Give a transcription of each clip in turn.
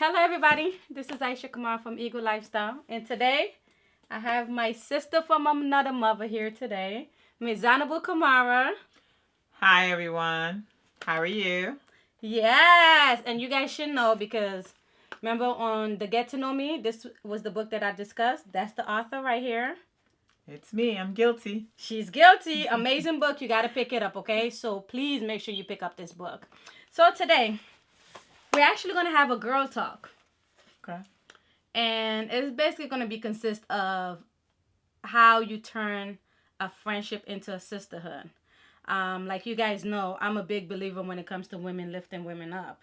Hello, everybody. This is Kamara from Eagle Lifestyle, and today I have my sister from another mother here today, Miss Zainabu Kamara. Hi everyone. How are you? Yes, and you guys should know because remember on the Get to Know Me, this was the book that I discussed. That's the author right here. It's me. I'm guilty. She's guilty. Amazing book. You got to pick it up, okay? So please make sure you pick up this book. So today we're actually gonna have a girl talk. Okay. And it's basically going to be consist of how you turn a friendship into a sisterhood. Like you guys know, I'm a big believer when it comes to women lifting women up.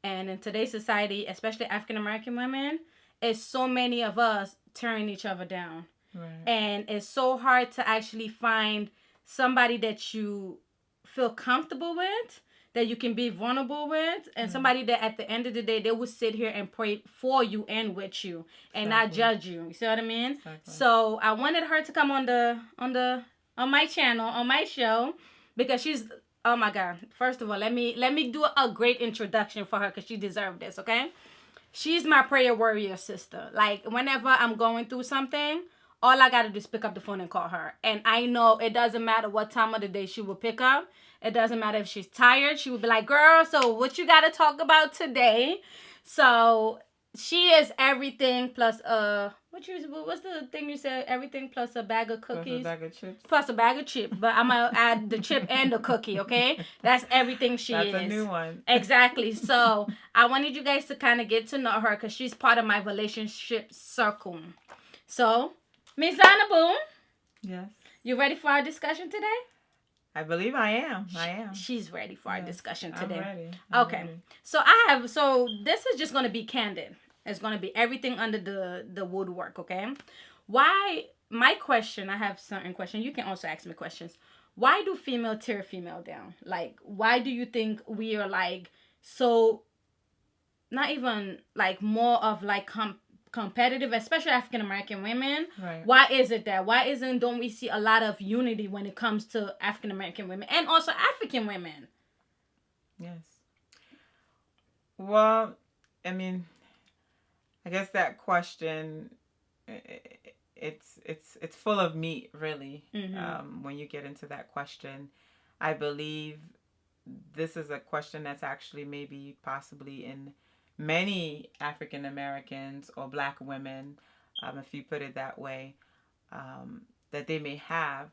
And in today's society, especially African American women, it's so many of us tearing each other down. Right. And it's so hard to actually find somebody that you feel comfortable with, that you can be vulnerable with, and somebody that at the end of the day they will sit here and pray for you and with you and not judge you. You see what I mean? Exactly. So I wanted her to come on my channel, on my show, because she's, oh my god. First of all, let me do a great introduction for her because she deserved this, okay? She's my prayer warrior sister. Like whenever I'm going through something, all I gotta do is pick up the phone and call her. And I know it doesn't matter what time of the day she will pick up. It doesn't matter if she's tired. She will be like, girl, so what you gotta talk about today? So she is everything plus what's the thing you said? Everything plus a bag of cookies. Plus a bag of chips. Plus a bag of chips. But I'm gonna add the chip and the cookie, okay? That's everything she is. That's a new one. Exactly. So I wanted you guys to kind of get to know her because she's part of my relationship circle. So Miss Zainabu, Yes. you ready for our discussion today? I believe I am. She's ready for our discussion today. I'm ready. Okay. So this is just going to be candid. It's going to be everything under the woodwork, okay? Why, my question, I have certain questions. You can also ask me questions. Why do female tear female down? Like, why do you think we are like so, not even like more of like competitive, especially African American women? Right. Why is it that? Don't we see a lot of unity when it comes to African American women and also African women? Yes. Well, I mean, I guess that question, it's full of meat, really. Mm-hmm. When you get into that question, I believe this is a question that's actually maybe possibly in many African Americans or Black women, if you put it that way, that they may have.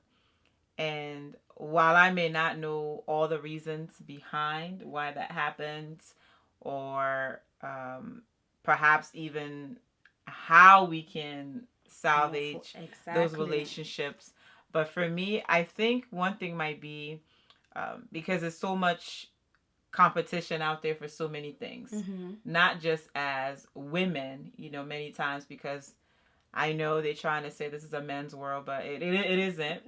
And while I may not know all the reasons behind why that happens, or perhaps even how we can salvage those relationships, but for me, I think one thing might be because there's so much competition out there for so many things, not just as women, many times, because I know they're trying to say this is a men's world, but it isn't.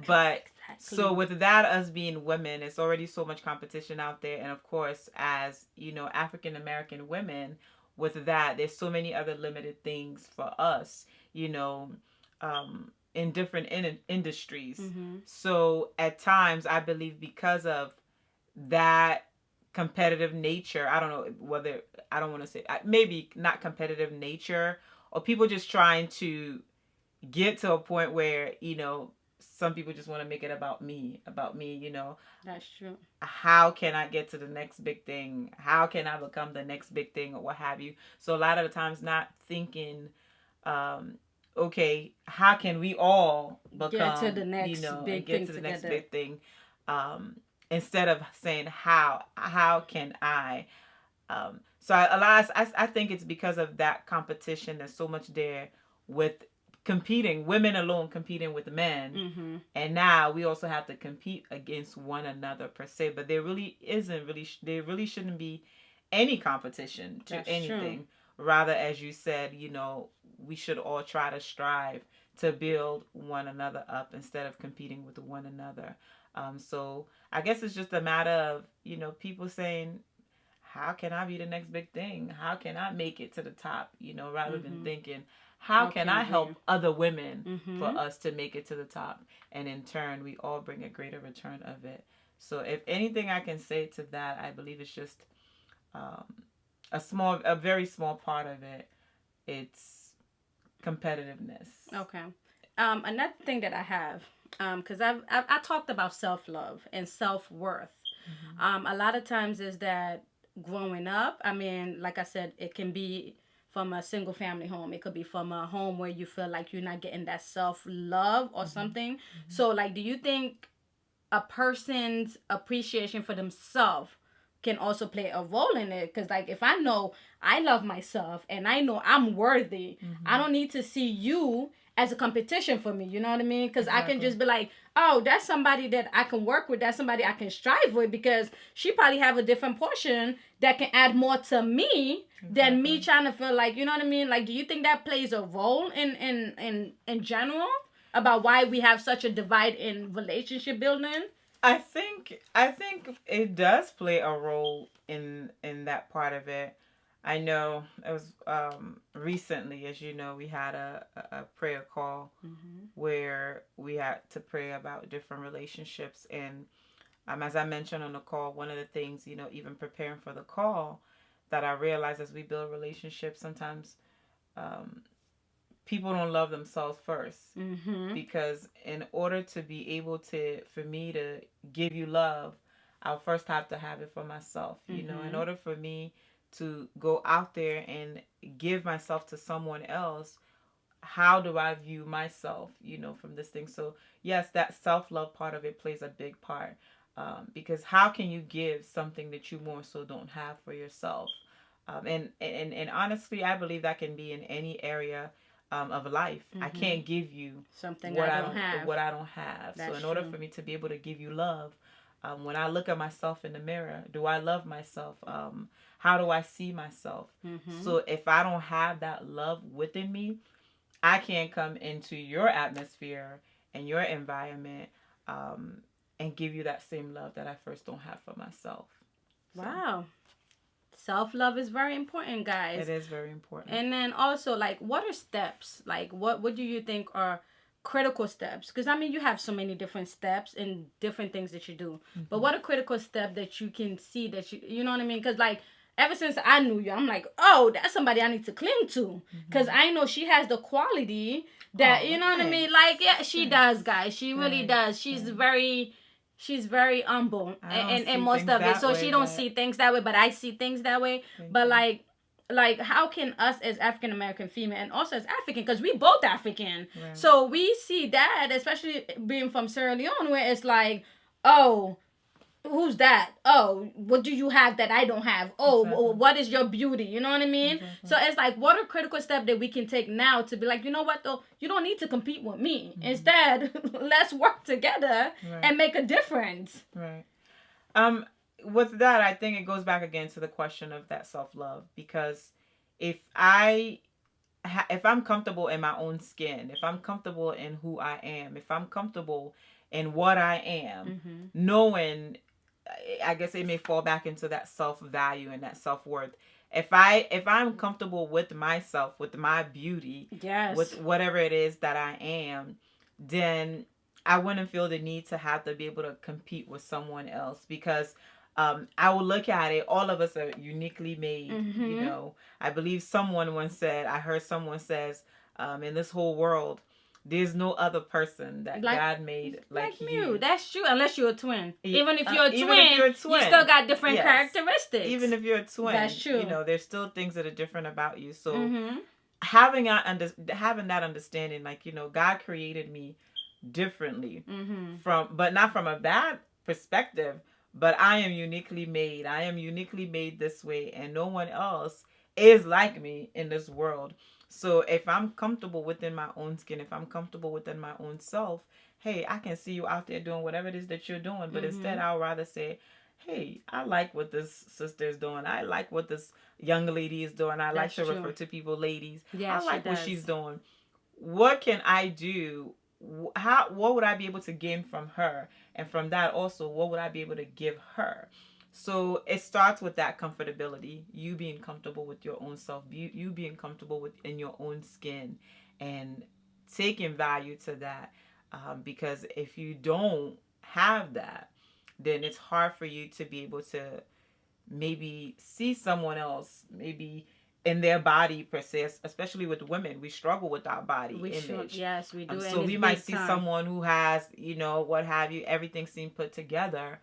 But so with that, us being women, it's already so much competition out there. And of course, as African American women, with that, there's so many other limited things for us, in different industries. So at times, I believe because of that competitive nature, I don't know whether, I don't want to say, maybe not competitive nature, or people just trying to get to a point where, some people just want to make it about me. That's true. How can I get to the next big thing? How can I become the next big thing, or what have you? So a lot of the times not thinking, okay, how can we all become, get to the next big get thing to the together. next big thing, instead of saying how can I. So I think it's because of that competition. There's so much there with competing, women alone competing with men, and now we also have to compete against one another per se. But there really shouldn't be any competition to anything. Rather, as you said, we should all try to strive to build one another up instead of competing with one another. So I guess it's just a matter of people saying, how can I be the next big thing? How can I make it to the top? Rather than thinking, how can I help other women for us to make it to the top? And in turn, we all bring a greater return of it. So if anything I can say to that, I believe it's just a very small part of it, it's competitiveness. Okay. Another thing that I have, because I talked about self love and self worth. A lot of times is that growing up. I mean, like I said, it can be from a single family home. It could be from a home where you feel like you're not getting that self love or something. So, like, do you think a person's appreciation for themselves can also play a role in it? Because, like, if I know I love myself and I know I'm worthy, I don't need to see you as a competition for me. You know what I mean? Because I can just be like, oh, that's somebody that I can work with. That's somebody I can strive with, because she probably have a different portion that can add more to me than me trying to feel like, you know what I mean? Like, do you think that plays a role in general about why we have such a divide in relationship building? I think it does play a role in that part of it. I know it was recently, as you know, we had a prayer call where we had to pray about different relationships. And as I mentioned on the call, one of the things, even preparing for the call, that I realized as we build relationships, sometimes um, people don't love themselves first. Because in order to be able to, for me to give you love, I'll first have to have it for myself. In order for me to go out there and give myself to someone else, how do I view myself, from this thing? So yes, that self-love part of it plays a big part. Because how can you give something that you more so don't have for yourself? And honestly, I believe that can be in any area of life. I can't give you Something what I don't have. what I don't have. That's so in order true. for me to be able to give you love, when I look at myself in the mirror, do I love myself? How do I see myself? So if I don't have that love within me, I can't come into your atmosphere and your environment, and give you that same love that I first don't have for myself. So, Wow. Self love is very important, guys. it is very important. And then also, like, what are steps? Like, what do you think are critical steps? Because I mean, you have so many different steps and different things that you do. But what are critical steps that you can see that you know what I mean? Because, like, ever since I knew you, I'm like, oh, that's somebody I need to cling to. Because I know she has the quality that, you know what I mean? Like, yeah, she does, guys. She really does. She's very humble and most of it. So she don't see things that way, but I see things that way. But like how can us as African American female and also as African, because we both African, so we see that, especially being from Sierra Leone, where it's like, oh, who's that? Oh, what do you have that I don't have? Oh, what is your beauty? You know what I mean? So it's like, what are critical steps that we can take now to be like, you know what though, you don't need to compete with me. Instead, let's work together and make a difference. Right. With that, I think it goes back again to the question of that self-love, because if I'm comfortable in my own skin, if I'm comfortable in who I am, if I'm comfortable in what I am, knowing, I guess it may fall back into that self-value and that self-worth. If I'm comfortable with myself, with my beauty, with whatever it is that I am, then I wouldn't feel the need to have to be able to compete with someone else, because I will look at it. All of us are uniquely made. I believe someone once said, I heard someone says, in this whole world, there's no other person that God made like you. That's true. Unless you're a twin. Even if you're a twin, you still got different characteristics. Even if you're a twin, that's true. There's still things that are different about you. So having that understanding, like, God created me differently, but not from a bad perspective, but I am uniquely made. I am uniquely made this way, and no one else is like me in this world. So if I'm comfortable within my own skin, if I'm comfortable within my own self, hey, I can see you out there doing whatever it is that you're doing. But instead, I'll rather say, hey, I like what this sister is doing. I like what this young lady is doing. I like to refer to people ladies. I like what she's doing. What can I do? What would I be able to gain from her? And from that also, what would I be able to give her? So it starts with that comfortability, you being comfortable with your own self, you being comfortable in your own skin, and taking value to that. Because if you don't have that, then it's hard for you to be able to maybe see someone else, maybe in their body per se, especially with women. We struggle with our body image. Yes, we do. So we might see someone who has, what have you, everything seemed put together.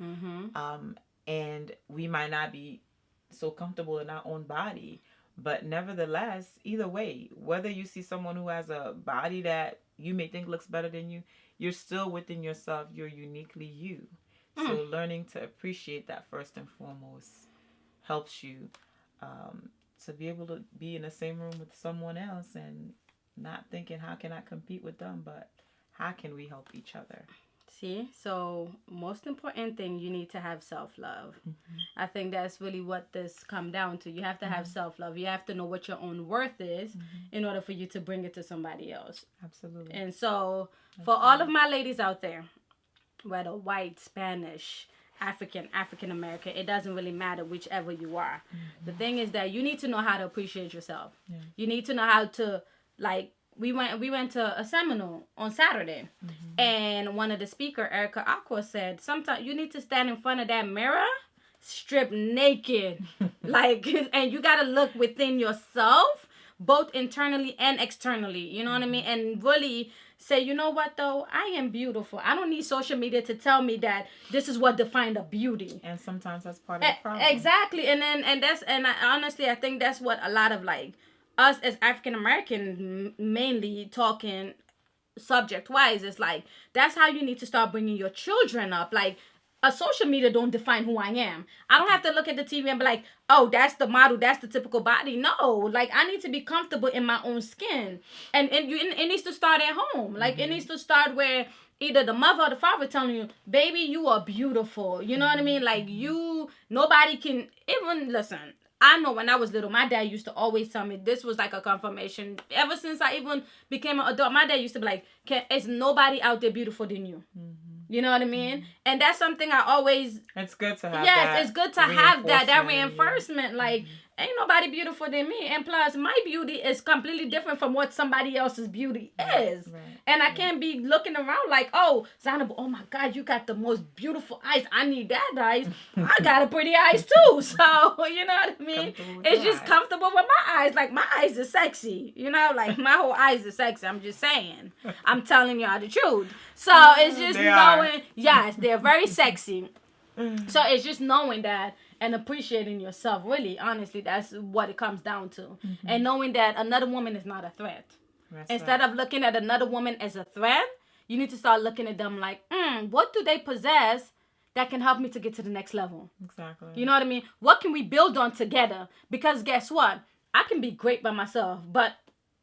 And we might not be so comfortable in our own body. But nevertheless, either way, whether you see someone who has a body that you may think looks better than you, you're still within yourself. You're uniquely you. So learning to appreciate that first and foremost helps you to be able to be in the same room with someone else and not thinking, how can I compete with them, but how can we help each other? See, so most important thing, you need to have self-love. I think that's really what this come down to. You have to have self-love. You have to know what your own worth is in order for you to bring it to somebody else. Absolutely. And so for all of my ladies out there, whether white, Spanish, African American, it doesn't really matter whichever you are. The thing is that you need to know how to appreciate yourself. You need to know how to, like, we went to a seminar on Saturday, and one of the speaker, Erica Aqua, said sometimes you need to stand in front of that mirror, stripped naked, like, and you gotta look within yourself, both internally and externally. You know what I mean? And really say, you know what though, I am beautiful. I don't need social media to tell me that this is what defined a beauty. And sometimes that's part of the problem. Exactly, and honestly, I think that's what a lot of, like, us as African American, mainly talking subject wise, is like, that's how you need to start bringing your children up. Like, a social media don't define who I am. I don't have to look at the TV and be like, oh, that's the model, that's the typical body. No, like, I need to be comfortable in my own skin, and it needs to start at home. Like, it needs to start where either the mother or the father telling you, baby, you are beautiful. You know what I mean? Like, nobody can even listen. I know when I was little, my dad used to always tell me, this was like a confirmation. Ever since I even became an adult, my dad used to be like, is nobody out there beautiful than you? You know what I mean? And that's something I always... It's good to have that. Yes, it's good to have that reinforcement. Like, ain't nobody beautiful than me. And plus, my beauty is completely different from what somebody else's beauty is. Right. And I can't be looking around like, oh, Zainabu, oh my God, you got the most beautiful eyes. I need that eyes. I got a pretty eyes too. So, you know what I mean? It's just comfortable with my eyes. Like, my eyes are sexy. You know, like, my whole eyes are sexy. I'm just saying. I'm telling y'all the truth. So, it's just knowing, yes, they're very sexy. So, it's just knowing that and appreciating yourself. Really, honestly, that's what it comes down to. And knowing that another woman is not a threat. Instead of looking at another woman as a threat, you need to start looking at them like, what do they possess that can help me to get to the next level? Exactly. You know what I mean? What can we build on together? Because guess what? I can be great by myself, but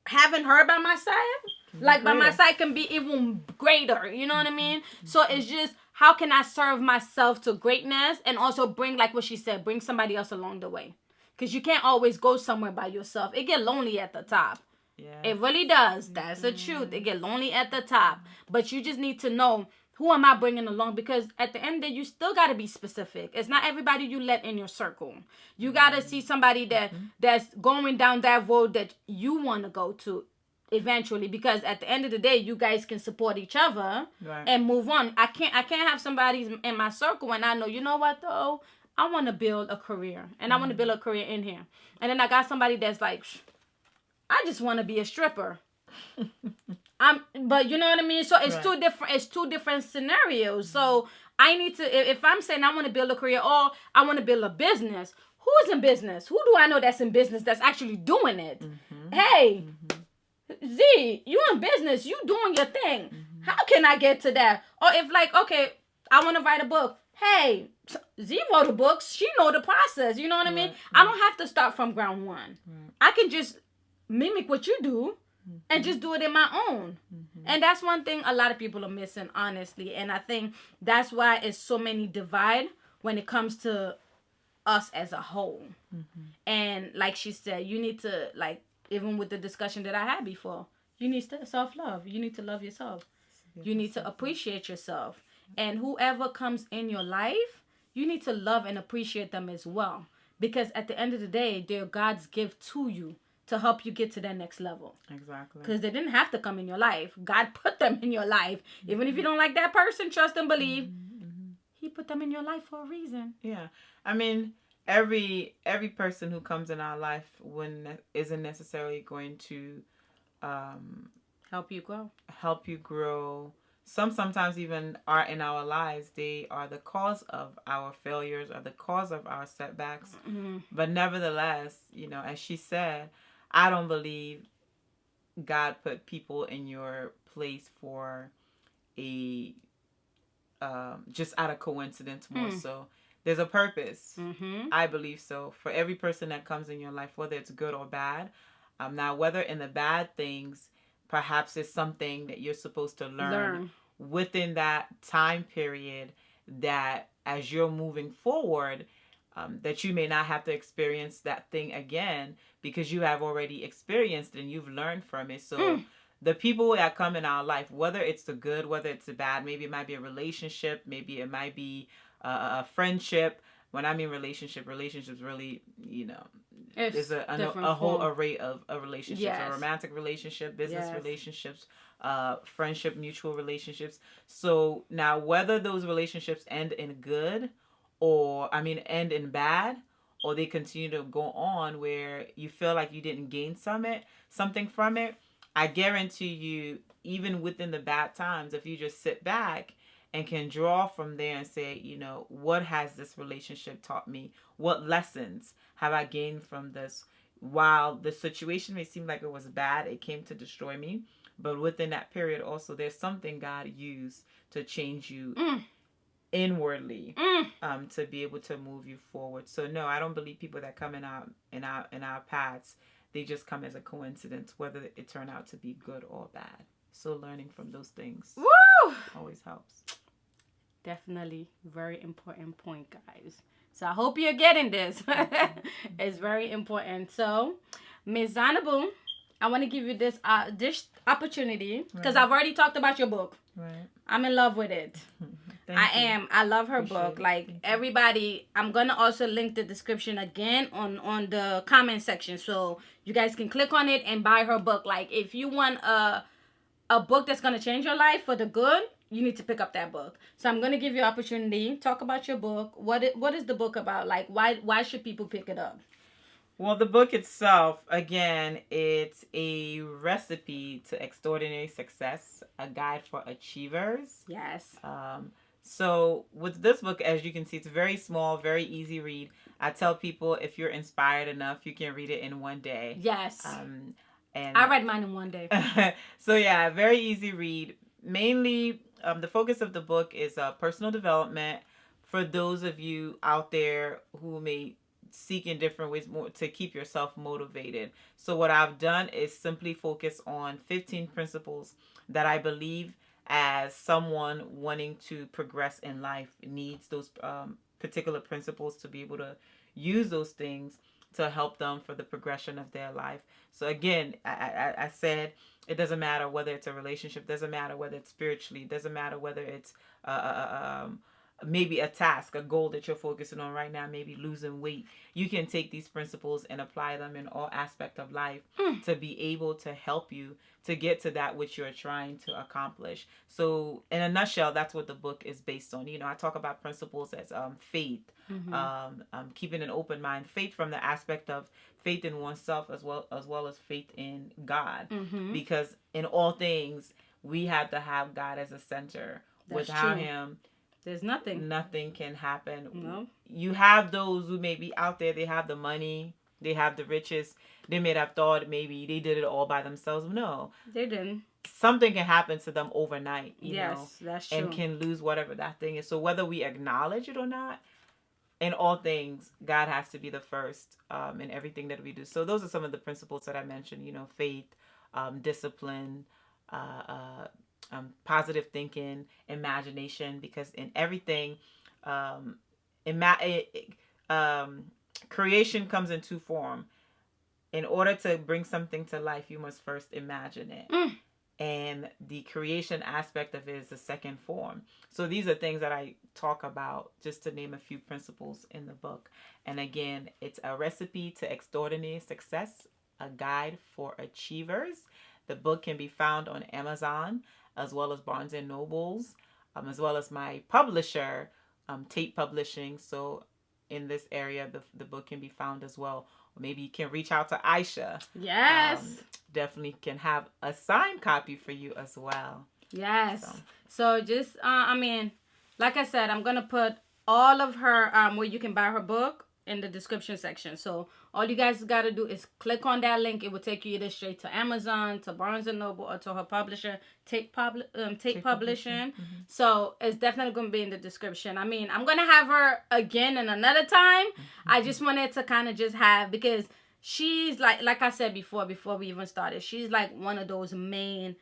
having her by my side, like by my side, can be even greater. You know what I mean? So it's just, how can I serve myself to greatness and also bring, like what she said, bring somebody else along the way? Because you can't always go somewhere by yourself. It get lonely at the top. Yes. It really does. That's the truth. It get lonely at the top. But you just need to know, who am I bringing along? Because at the end of the day, you still got to be specific. It's not everybody you let in your circle. You got to see somebody that's going down that road that you want to go to eventually. Because at the end of the day, you guys can support each other and move on. I can't have somebody in my circle and I know, you know what though? I want to build a career. And I want to build a career in here. And then I got somebody that's like, I just want to be a stripper. But you know what I mean? So it's two different scenarios. So I need to, if I'm saying I want to build a career or I want to build a business, who's in business? Who do I know that's in business that's actually doing it? Hey, Z, you in business, you doing your thing. How can I get to that? Or if like, okay, I want to write a book. Hey, Z wrote a book. She know the process. You know what I mean? I don't have to start from ground one. I can just mimic what you do and just do it in my own. And that's one thing a lot of people are missing, honestly. And I think that's why it's so many divide when it comes to us as a whole. And like she said, you need to, like, even with the discussion that I had before, you need self-love. You need to love yourself. You need to appreciate yourself. And whoever comes in your life, you need to love and appreciate them as well. Because at the end of the day, they're God's gift to you to help you get to that next level. Exactly. Because they didn't have to come in your life. God put them in your life. Even if you don't like that person, trust and believe. He put them in your life for a reason. Yeah. I mean, every person who comes in our life isn't necessarily going to um, Help you grow. help you grow. Sometimes even are in our lives. They are the cause of our failures or the cause of our setbacks. Mm-hmm. But nevertheless, as she said, I don't believe God put people in your place for a just out of coincidence. More so, there's a purpose. Mm-hmm. I believe so for every person that comes in your life, whether it's good or bad. Now, whether in the bad things, perhaps it's something that you're supposed to learn within that time period, that as you're moving forward, that you may not have to experience that thing again because you have already experienced it and you've learned from it. So the people that come in our life, whether it's the good, whether it's the bad, maybe it might be a relationship, maybe it might be a friendship. When I mean relationships really, there's a whole array of relationships. Yes. A romantic relationship, business relationships, friendship, mutual relationships. So now whether those relationships end in good end in bad, or they continue to go on where you feel like you didn't gain something from it, I guarantee you, even within the bad times, if you just sit back and can draw from there and say, what has this relationship taught me? What lessons have I gained from this? While the situation may seem like it was bad, it came to destroy me. But within that period also, there's something God used to change you inwardly, to be able to move you forward. So no, I don't believe people that come in our paths, they just come as a coincidence, whether it turned out to be good or bad. So learning from those things always helps. Definitely very important point, guys. So I hope you're getting this. It's very important. So, Ms. Zainabu, I want to give you this opportunity because I've already talked about your book. Right. I'm in love with it. I am. I love her book. Like everybody, I'm gonna also link the description again on the comment section, so you guys can click on it and buy her book. Like if you want a book that's gonna change your life for the good, you need to pick up that book. So I'm gonna give you an opportunity. Talk about your book. What is the book about? Like why should people pick it up? Well, the book itself, again, it's a recipe to extraordinary success, a guide for achievers. Yes. So with this book, as you can see, it's very small, very easy read. I tell people if you're inspired enough, you can read it in one day. Yes. And I read mine in one day. So yeah, very easy read. Mainly, the focus of the book is personal development for those of you out there who may seek in different ways more to keep yourself motivated. So what I've done is simply focus on 15 principles that I believe as someone wanting to progress in life needs those particular principles to be able to use those things to help them for the progression of their life. So again, I said it doesn't matter whether it's a relationship, doesn't matter whether it's spiritually, doesn't matter whether it's maybe a task, a goal that you're focusing on right now, maybe losing weight. You can take these principles and apply them in all aspects of life to be able to help you to get to that which you're trying to accomplish. So in a nutshell, that's what the book is based on. I talk about principles as faith, keeping an open mind, faith from the aspect of faith in oneself as well as faith in God. Because in all things, we have to have God as a center. That's Without true. him, there's nothing. Nothing can happen. No. You have those who may be out there, they have the money, they have the riches. They may have thought maybe they did it all by themselves. No. They didn't. Something can happen to them overnight, you know. Yes, that's true. And can lose whatever that thing is. So whether we acknowledge it or not, in all things, God has to be the first in everything that we do. So those are some of the principles that I mentioned, faith, discipline, positive thinking, imagination, because in everything, creation comes in two forms. In order to bring something to life, you must first imagine it. And the creation aspect of it is the second form. So these are things that I talk about, just to name a few principles in the book. And again, it's a recipe to extraordinary success, a guide for achievers. The book can be found on Amazon, as well as Barnes and Nobles, as well as my publisher, Tate Publishing. So in this area, the book can be found as well. Or maybe you can reach out to Aisha. Yes. Definitely can have a signed copy for you as well. Yes. So just, I mean, like I said, I'm going to put all of her, where you can buy her book in the description section. So all you guys got to do is click on that link. It will take you either straight to Amazon, to Barnes & Noble, or to her publisher, Take Publishing. Mm-hmm. So it's definitely going to be in the description. I mean, I'm going to have her again in another time. Mm-hmm. I just wanted to kind of just have, because she's like I said before we even started, she's like one of those main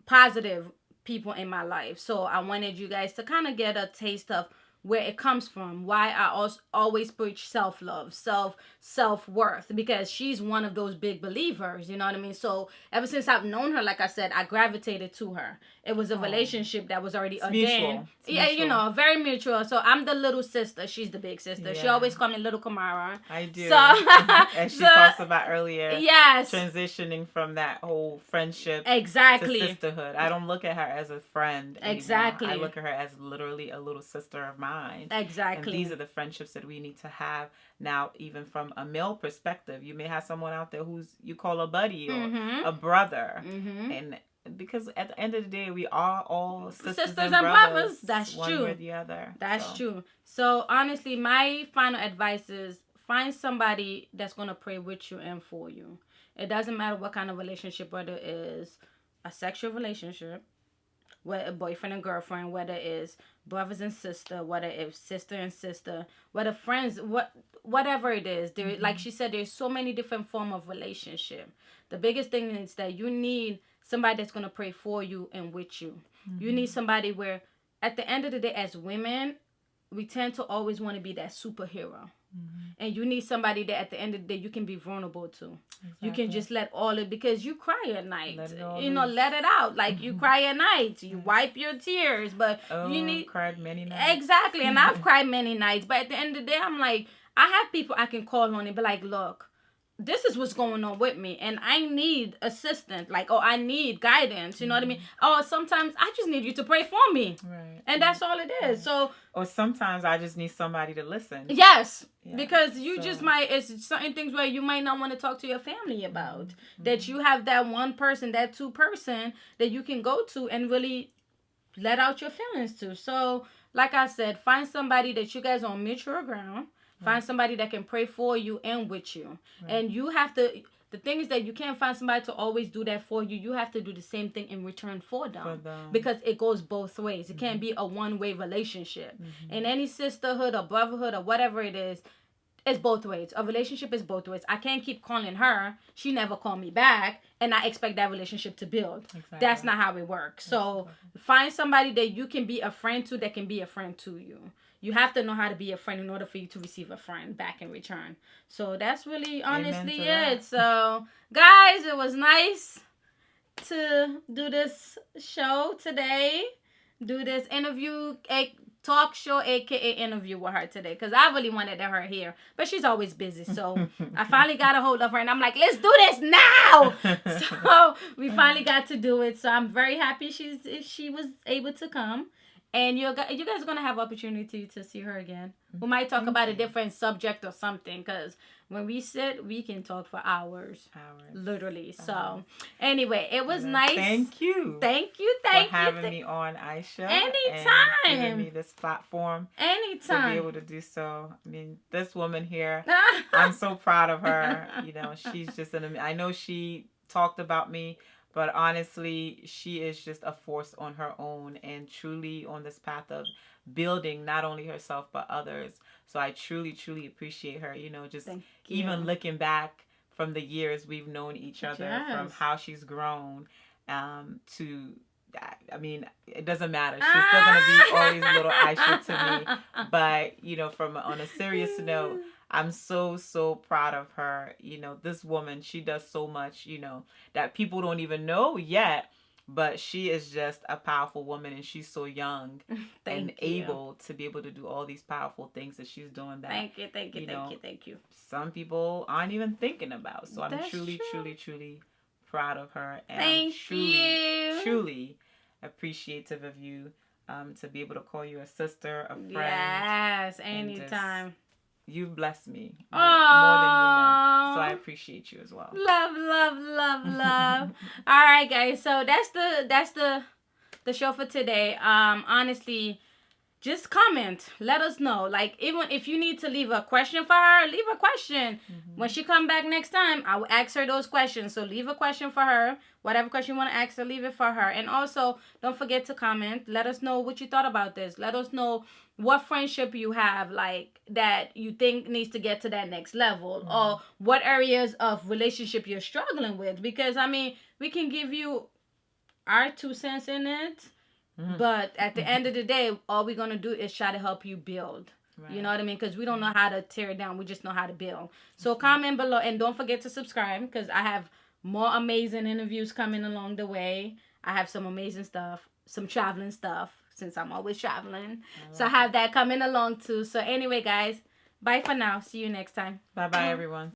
positive people in my life. So I wanted you guys to kind of get a taste of where it comes from, why I always preach self-love, self-worth, because she's one of those big believers, you know what I mean? So ever since I've known her, like I said, I gravitated to her. It was a relationship that was already ordained. Yeah, mutual. You know, very mutual. So I'm the little sister, she's the big sister. Yeah. She always called me little Kamara. I do. So, as she talks about earlier, yes, transitioning from that whole friendship exactly to sisterhood. I don't look at her as a friend anymore. Exactly. I look at her as literally a little sister of mine. Exactly. And these are the friendships that we need to have now, even from a male perspective. You may have someone out there who's you call a buddy or mm-hmm. a brother. Mm-hmm. And because at the end of the day, we are all sisters and brothers. That's one true. One or the other. That's true. So honestly, my final advice is find somebody that's going to pray with you and for you. It doesn't matter what kind of relationship, whether it is a sexual relationship, whether a boyfriend and girlfriend, whether it's brothers and sister, whether it's sister and sister, whether friends, whatever it is. There, mm-hmm. Like she said, there's so many different forms of relationship. The biggest thing is that you need somebody that's going to pray for you and with you. Mm-hmm. You need somebody where, at the end of the day, as women, we tend to always want to be that superhero. Mm-hmm. And you need somebody that at the end of the day you can be vulnerable to. Exactly. You can just let all it, because you cry at night. Let it out. Like mm-hmm. you cry at night. You wipe your tears, but you need. Cried many nights. Exactly, and I've cried many nights. But at the end of the day, I'm like, I have people I can call on and be like, look, this is what's going on with me, and I need assistance, like, I need guidance, you know mm-hmm. what I mean? Sometimes I just need you to pray for me. Right. And that's all it is. So, or sometimes I just need somebody to listen. Yes. Yeah. Because you just might, it's certain things where you might not want to talk to your family about. Mm-hmm. That you have that one person, that two person that you can go to and really let out your feelings to. So, like I said, find somebody that you guys are on mutual ground. Find somebody that can pray for you and with you. Right. And you have to, the thing is that you can't find somebody to always do that for you. You have to do the same thing in return for them. Because it goes both ways. It mm-hmm. can't be a one-way relationship. Mm-hmm. In any sisterhood or brotherhood or whatever it is, it's both ways. A relationship is both ways. I can't keep calling her. She never called me back. And I expect that relationship to build. Exactly. That's not how it works. So find somebody that you can be a friend to that can be a friend to you. You have to know how to be a friend in order for you to receive a friend back in return. So that's really honestly it. So guys, it was nice to do this show today. Do this interview, talk show, aka interview with her today. Because I really wanted her here. But she's always busy. So I finally got a hold of her. And I'm like, let's do this now. So we finally got to do it. So I'm very happy she was able to come. And you guys are going to have opportunity to see her again. We might talk about a different subject or something. Because when we sit, we can talk for hours. Literally. So, anyway, it was nice. Thank you. Thank you. For having me on, Aisha. Anytime. And giving me this platform. Anytime. To be able to do so. I mean, this woman here, I'm so proud of her. You know, she's just I know she talked about me. But honestly, she is just a force on her own and truly on this path of building not only herself but others. So I truly, truly appreciate her, you know, just even looking back from the years we've known each other, from how she's grown to, I mean, it doesn't matter. She's still going to be always little Aisha to me. But, you know, on a serious note, I'm so, so proud of her. You know, this woman, she does so much, you know, that people don't even know yet. But she is just a powerful woman, and she's so young and able to be able to do all these powerful things that she's doing. That Thank you. Some people aren't even thinking about. So I'm truly proud of her, and truly appreciative of you to be able to call you a sister, a friend. Yes, anytime. you've blessed me more than you know. So I Aww. appreciate you as well. Love, love, love, love. All right, guys. So that's the show for today. Honestly, just comment. Let us know. Like, even if you need to leave a question for her, leave a question. When she come back next time, I will ask her those questions. So leave a question for her. Whatever question you want to ask her, leave it for her. And also, don't forget to comment. Let us know what you thought about this. Let us know what friendship you have, like, that you think needs to get to that next level. Or what areas of relationship you're struggling with. Because, I mean, we can give you our 2 cents in it. But at the end of the day, all we're going to do is try to help you build. Right. You know what I mean? Because we don't know how to tear it down. We just know how to build. So comment below. And don't forget to subscribe, because I have more amazing interviews coming along the way. I have some amazing stuff. Some traveling stuff, since I'm always traveling. So I have that coming along too. So anyway, guys, bye for now. See you next time. Bye-bye, everyone.